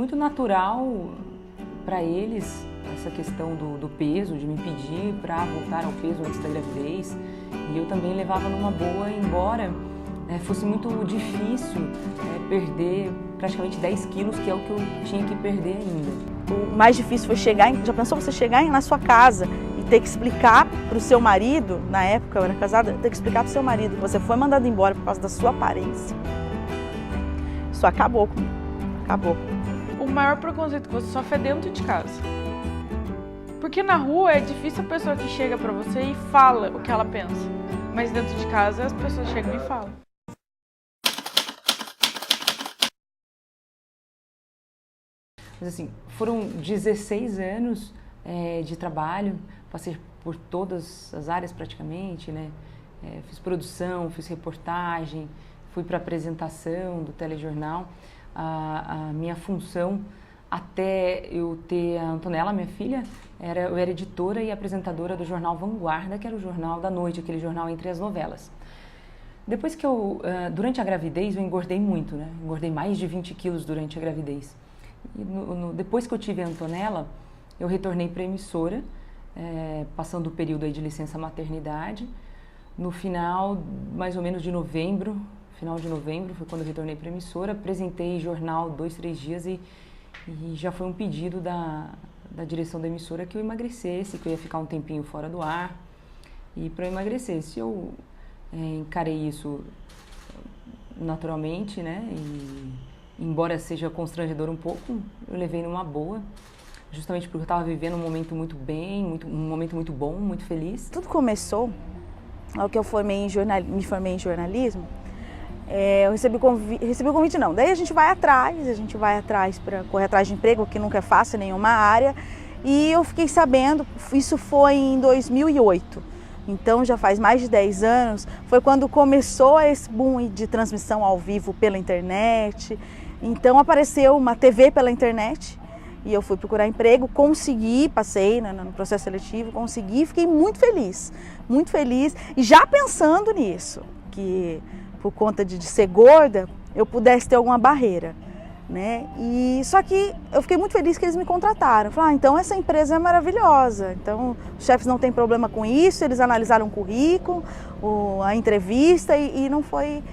muito natural para eles essa questão do peso, de me pedir para voltar ao peso antes da gravidez. E eu também levava numa boa, embora fosse muito difícil perder praticamente 10 quilos, que é o que eu tinha que perder ainda. O mais difícil foi chegar, já pensou você chegar na sua casa e ter que explicar para o seu marido, na época eu era casada, ter que explicar para o seu marido que você foi mandado embora por causa da sua aparência. Isso acabou comigo, acabou. O maior preconceito que você sofre é dentro de casa. Porque na rua é difícil a pessoa que chega pra você e fala o que ela pensa. Mas dentro de casa as pessoas chegam e falam. Mas assim, foram 16 anos de trabalho, passei por todas as áreas praticamente, né? Fiz produção, fiz reportagem, fui para apresentação do telejornal. A minha função, até eu ter a Antonella, minha filha, eu era editora e apresentadora do jornal Vanguarda, que era o jornal da noite, aquele jornal entre as novelas. Depois que durante a gravidez, eu engordei muito, né? Engordei mais de 20 quilos durante a gravidez. E depois que eu tive a Antonella, eu retornei para a emissora, passando o período aí de licença maternidade. No final, mais ou menos de novembro, final de novembro, foi quando eu retornei para a emissora, apresentei jornal 2, 3 dias e já foi um pedido da direção da emissora que eu emagrecesse, que eu ia ficar um tempinho fora do ar. E para eu emagrecer, se eu encarei isso naturalmente, né, e embora seja constrangedor um pouco, eu levei numa boa, justamente porque eu estava vivendo um momento muito bem, um momento muito bom, muito feliz. Tudo começou ao que eu me formei em jornalismo. Eu recebi o convite não, daí a gente vai atrás para correr atrás de emprego, que nunca é fácil em nenhuma área, e eu fiquei sabendo, isso foi em 2008, então já faz mais de 10 anos, foi quando começou esse boom de transmissão ao vivo pela internet, então apareceu uma TV pela internet, e eu fui procurar emprego, consegui, passei no processo seletivo, consegui, fiquei muito feliz, e já pensando nisso, que por conta de ser gorda, eu pudesse ter alguma barreira, né? Só que eu fiquei muito feliz que eles me contrataram. Falei, então essa empresa é maravilhosa, então os chefes não têm problema com isso, eles analisaram o currículo, a entrevista e não foi...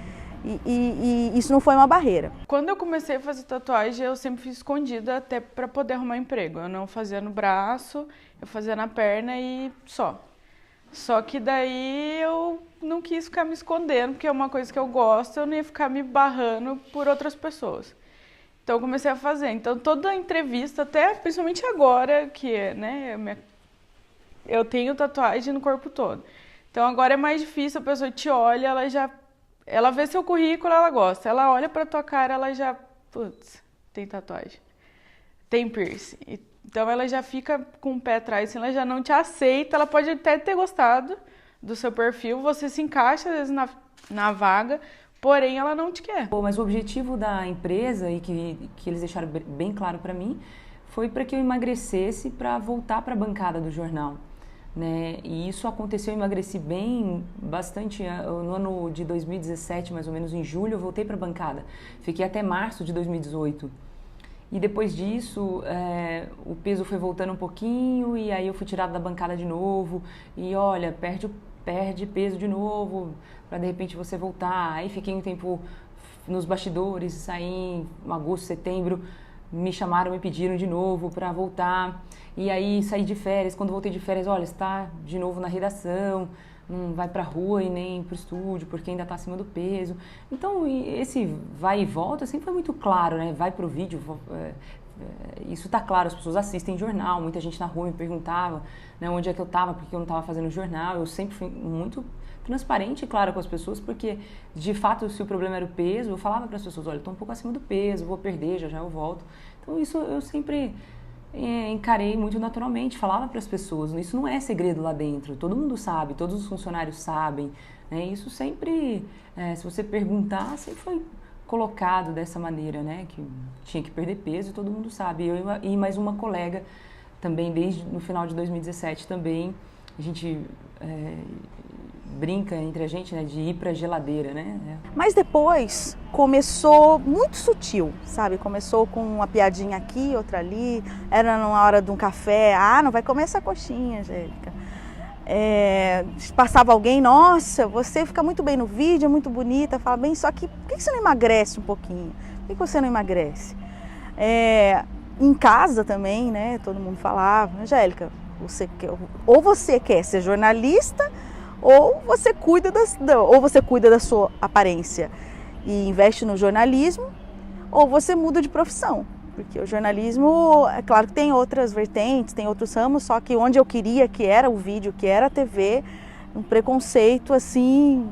isso não foi uma barreira. Quando eu comecei a fazer tatuagem, eu sempre fiz escondida até para poder arrumar emprego. Eu não fazia no braço, eu fazia na perna e só. Só que daí eu não quis ficar me escondendo, porque é uma coisa que eu gosto, eu não ia ficar me barrando por outras pessoas. Então eu comecei a fazer. Então toda entrevista, até principalmente agora, que né, eu tenho tatuagem no corpo todo. Então agora é mais difícil, a pessoa te olha, ela vê seu currículo, ela gosta. Ela olha pra tua cara, ela já, putz, tem tatuagem, tem piercing. Então ela já fica com o pé atrás, assim, ela já não te aceita, ela pode até ter gostado do seu perfil, você se encaixa às vezes na vaga, porém ela não te quer. Mas o objetivo da empresa, e que eles deixaram bem claro para mim, foi para que eu emagrecesse para voltar para a bancada do jornal, né? E isso aconteceu, eu emagreci bastante, no ano de 2017, mais ou menos em julho, eu voltei para a bancada, fiquei até março de 2018. E depois disso, o peso foi voltando um pouquinho e aí eu fui tirada da bancada de novo. E olha, perde peso de novo para de repente você voltar. Aí fiquei um tempo nos bastidores, saí em agosto, setembro, me chamaram, me pediram de novo para voltar. E aí saí de férias, quando voltei de férias, olha, está de novo na redação, não vai pra rua e nem pro estúdio, porque ainda tá acima do peso. Então, esse vai e volta, assim, foi muito claro, né? Vai pro vídeo, isso tá claro, as pessoas assistem jornal, muita gente na rua me perguntava, né, onde é que eu tava, porque eu não tava fazendo jornal. Eu sempre fui muito transparente e clara com as pessoas, porque, de fato, se o problema era o peso, eu falava para as pessoas, olha, eu tô um pouco acima do peso, vou perder, já eu volto. Então, isso eu sempre... encarei muito naturalmente, falava para as pessoas, isso não é segredo lá dentro, todo mundo sabe, todos os funcionários sabem, né? Isso sempre, se você perguntar, sempre foi colocado dessa maneira, né? Que tinha que perder peso e todo mundo sabe. Eu e mais uma colega também, desde no final de 2017 também, a gente brinca entre a gente, né, de ir para a geladeira, né? Mas depois começou muito sutil, sabe? Começou com uma piadinha aqui, outra ali, era na hora de um café, não vai comer essa coxinha, Angélica. Passava alguém, nossa, você fica muito bem no vídeo, é muito bonita, fala bem, só que por que você não emagrece um pouquinho? Por que você não emagrece? Em casa também, né, todo mundo falava, Angélica, ou você quer ser jornalista, ou você cuida da sua aparência e investe no jornalismo, ou você muda de profissão. Porque o jornalismo, é claro que tem outras vertentes, tem outros ramos, só que onde eu queria, que era o vídeo, que era a TV, um preconceito assim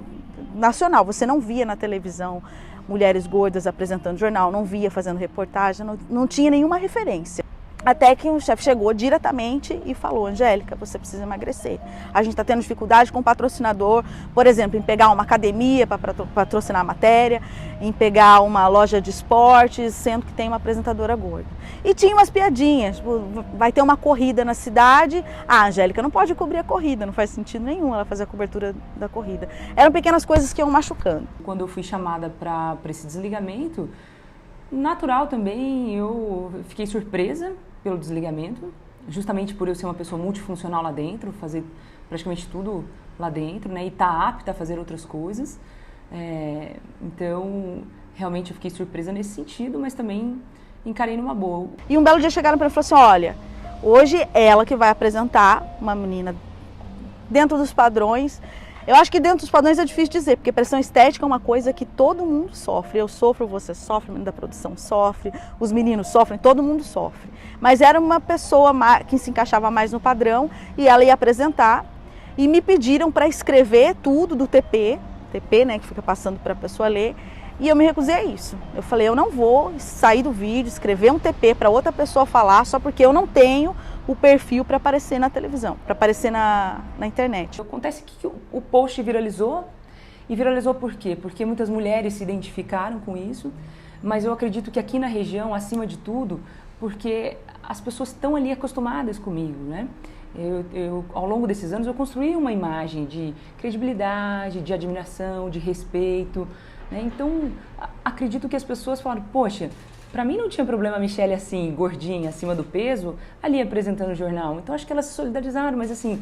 nacional. Você não via na televisão mulheres gordas apresentando jornal, não via fazendo reportagem, não tinha nenhuma referência. Até que o chefe chegou diretamente e falou, Angélica, você precisa emagrecer. A gente está tendo dificuldade com o patrocinador, por exemplo, em pegar uma academia para patrocinar a matéria, em pegar uma loja de esportes, sendo que tem uma apresentadora gorda. E tinha umas piadinhas, tipo, vai ter uma corrida na cidade, a Angélica não pode cobrir a corrida, não faz sentido nenhum ela fazer a cobertura da corrida. Eram pequenas coisas que iam machucando. Quando eu fui chamada para esse desligamento, natural também, eu fiquei surpresa pelo desligamento, justamente por eu ser uma pessoa multifuncional lá dentro, fazer praticamente tudo lá dentro, né, e estar apta a fazer outras coisas. Então, realmente eu fiquei surpresa nesse sentido, mas também encarei numa boa. E um belo dia chegaram para ele e falaram assim, olha, hoje é ela que vai apresentar, uma menina dentro dos padrões. Eu acho que dentro dos padrões é difícil dizer, porque pressão estética é uma coisa que todo mundo sofre. Eu sofro, você sofre, o menino da produção sofre, os meninos sofrem, todo mundo sofre. Mas era uma pessoa que se encaixava mais no padrão e ela ia apresentar. E me pediram para escrever tudo do TP, né, que fica passando para a pessoa ler. E eu me recusei a isso. Eu falei, eu não vou sair do vídeo, escrever um TP para outra pessoa falar só porque eu não tenho o perfil para aparecer na televisão, para aparecer na internet. Acontece que o post viralizou, e viralizou por quê? Porque muitas mulheres se identificaram com isso, mas eu acredito que aqui na região, acima de tudo, porque as pessoas estão ali acostumadas comigo, né? Ao longo desses anos, eu construí uma imagem de credibilidade, de admiração, de respeito, né? Então, acredito que as pessoas falaram, poxa, para mim não tinha problema a Michele assim, gordinha, acima do peso, ali apresentando o jornal. Então acho que elas se solidarizaram, mas assim,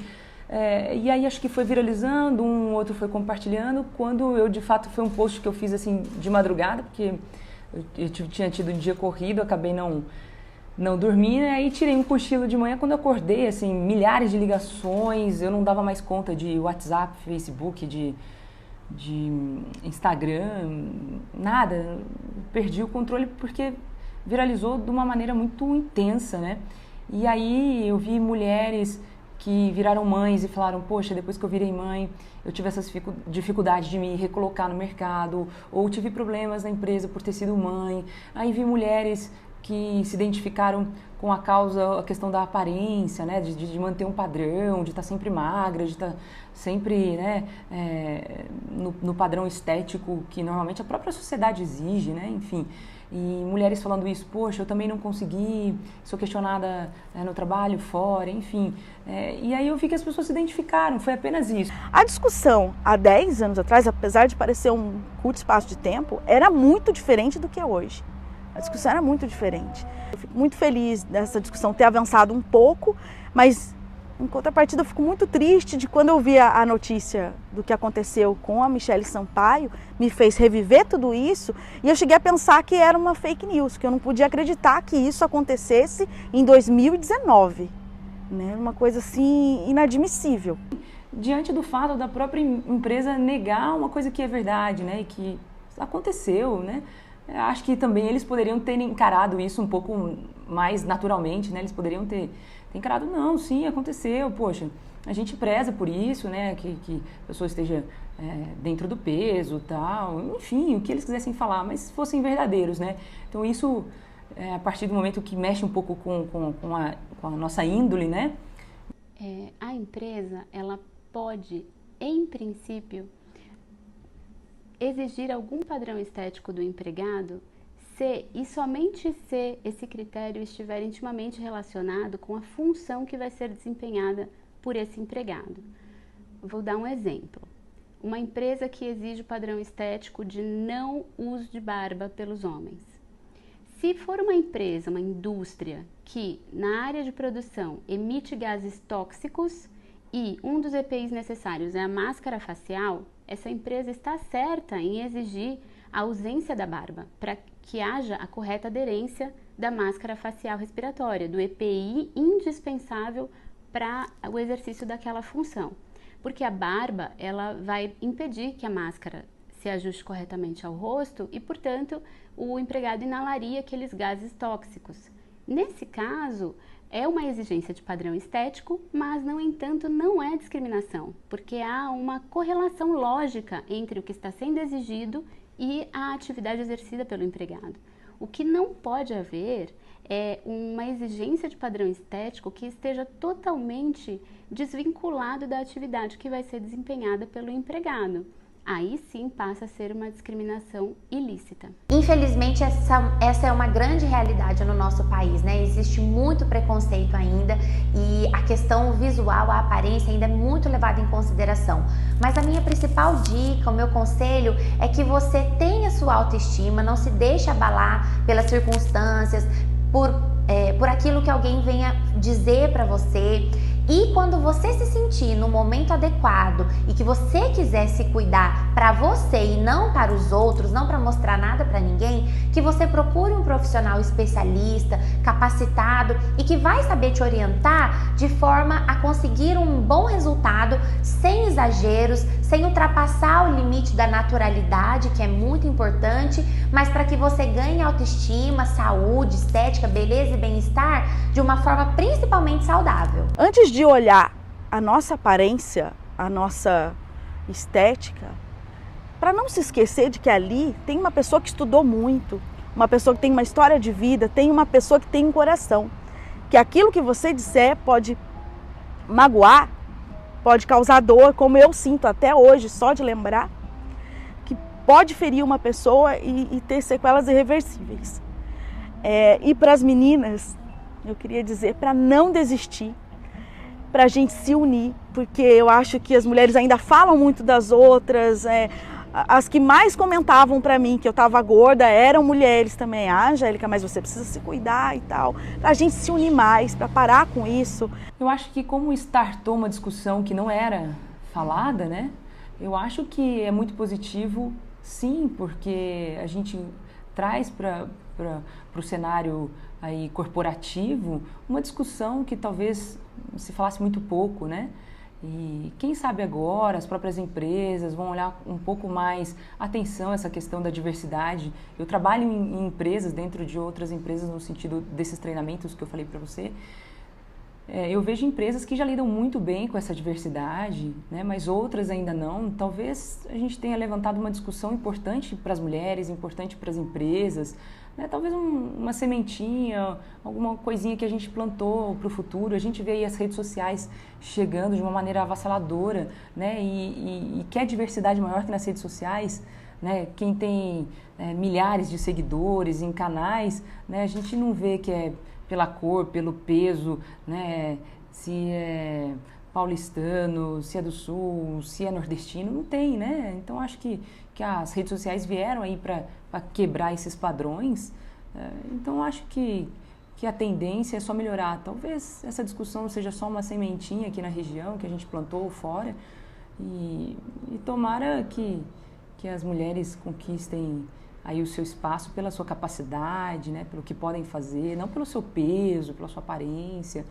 e aí acho que foi viralizando, um outro foi compartilhando, quando eu de fato foi um post que eu fiz assim de madrugada, porque eu tinha tido um dia corrido, acabei não dormindo, aí tirei um cochilo de manhã, quando eu acordei, assim, milhares de ligações, eu não dava mais conta de WhatsApp, Facebook, de Instagram, nada, perdi o controle porque viralizou de uma maneira muito intensa, né? E aí eu vi mulheres que viraram mães e falaram, poxa, depois que eu virei mãe, eu tive essa dificuldade de me recolocar no mercado, ou tive problemas na empresa por ter sido mãe. Aí vi mulheres que se identificaram com a questão da aparência, né, de manter um padrão, de estar sempre magra, de estar sempre, né, no padrão estético que normalmente a própria sociedade exige, né, enfim. E mulheres falando isso, poxa, eu também não consegui, sou questionada no trabalho, fora, enfim. E aí eu vi que as pessoas se identificaram, foi apenas isso. A discussão há 10 anos atrás, apesar de parecer um curto espaço de tempo, era muito diferente do que é hoje. A discussão era muito diferente. Eu fico muito feliz dessa discussão ter avançado um pouco, mas em contrapartida eu fico muito triste de quando eu vi a notícia do que aconteceu com a Michele Sampaio, me fez reviver tudo isso e eu cheguei a pensar que era uma fake news, que eu não podia acreditar que isso acontecesse em 2019, né? Uma coisa assim inadmissível. Diante do fato da própria empresa negar uma coisa que é verdade, né, e que aconteceu, né? Acho que também eles poderiam ter encarado isso um pouco mais naturalmente, né? Eles poderiam ter encarado, não, sim, aconteceu, poxa, a gente preza por isso, né? Que a pessoa esteja dentro do peso, tal, enfim, o que eles quisessem falar, mas fossem verdadeiros, né? Então isso, a partir do momento que mexe um pouco com a nossa índole, né? A empresa, ela pode, em princípio, exigir algum padrão estético do empregado se e somente se esse critério estiver intimamente relacionado com a função que vai ser desempenhada por esse empregado. Vou dar um exemplo. uma empresa que exige o padrão estético de não uso de barba pelos homens. Se for uma empresa, uma indústria que na área de produção emite gases tóxicos e um dos EPIs necessários é a máscara facial, essa empresa está certa em exigir a ausência da barba para que haja a correta aderência da máscara facial respiratória, do EPI indispensável para o exercício daquela função. Porque a barba, ela vai impedir que a máscara se ajuste corretamente ao rosto e, portanto, o empregado inalaria aqueles gases tóxicos. Nesse caso, é uma exigência de padrão estético, mas, no entanto, não é discriminação, porque há uma correlação lógica entre o que está sendo exigido e a atividade exercida pelo empregado. O que não pode haver é uma exigência de padrão estético que esteja totalmente desvinculado da atividade que vai ser desempenhada pelo empregado. Aí sim passa a ser uma discriminação ilícita. Infelizmente, essa é uma grande realidade no nosso país, né? Existe muito preconceito ainda e a questão visual, a aparência ainda é muito levada em consideração. Mas a minha principal dica, o meu conselho é que você tenha sua autoestima, não se deixe abalar pelas circunstâncias, por aquilo que alguém venha dizer para você. E quando você se sentir no momento adequado e que você quiser se cuidar para você e não para os outros, não para mostrar nada para ninguém, que você procure um profissional especialista, capacitado e que vai saber te orientar de forma a conseguir um bom resultado, sem exageros, sem ultrapassar o limite da naturalidade, que é muito importante, mas para que você ganhe autoestima, saúde, estética, beleza e bem-estar de uma forma principalmente saudável. Antes de olhar a nossa aparência, a nossa estética, para não se esquecer de que ali tem uma pessoa que estudou muito, uma pessoa que tem uma história de vida, tem uma pessoa que tem um coração, que aquilo que você disser pode magoar, pode causar dor, como eu sinto até hoje, só de lembrar, que pode ferir uma pessoa e ter sequelas irreversíveis. E para as meninas, eu queria dizer para não desistir, para a gente se unir, porque eu acho que as mulheres ainda falam muito das outras, as que mais comentavam para mim que eu estava gorda eram mulheres também. Angélica, mas você precisa se cuidar e tal, para a gente se unir mais, para parar com isso. Eu acho que como startou uma discussão que não era falada, né? Eu acho que é muito positivo, sim, porque a gente traz para o cenário aí corporativo uma discussão que talvez se falasse muito pouco, né? E quem sabe agora as próprias empresas vão olhar um pouco mais atenção a essa questão da diversidade. Eu trabalho em empresas, dentro de outras empresas, no sentido desses treinamentos que eu falei para você. Eu vejo empresas que já lidam muito bem com essa diversidade, né? Mas outras ainda não. Talvez a gente tenha levantado uma discussão importante para as mulheres, importante para as empresas, né? Talvez uma sementinha, alguma coisinha que a gente plantou para o futuro. A gente vê aí as redes sociais chegando de uma maneira avassaladora, né? E quer diversidade maior que nas redes sociais, né? Quem tem milhares de seguidores em canais, né? A gente não vê que é pela cor, pelo peso, né? Se é paulistano, se é do sul, se é nordestino, não tem, né? Então acho que as redes sociais vieram aí para quebrar esses padrões. Então acho que a tendência é só melhorar. Talvez essa discussão seja só uma sementinha aqui na região que a gente plantou fora e tomara que as mulheres conquistem aí o seu espaço pela sua capacidade, né, pelo que podem fazer, não pelo seu peso, pela sua aparência.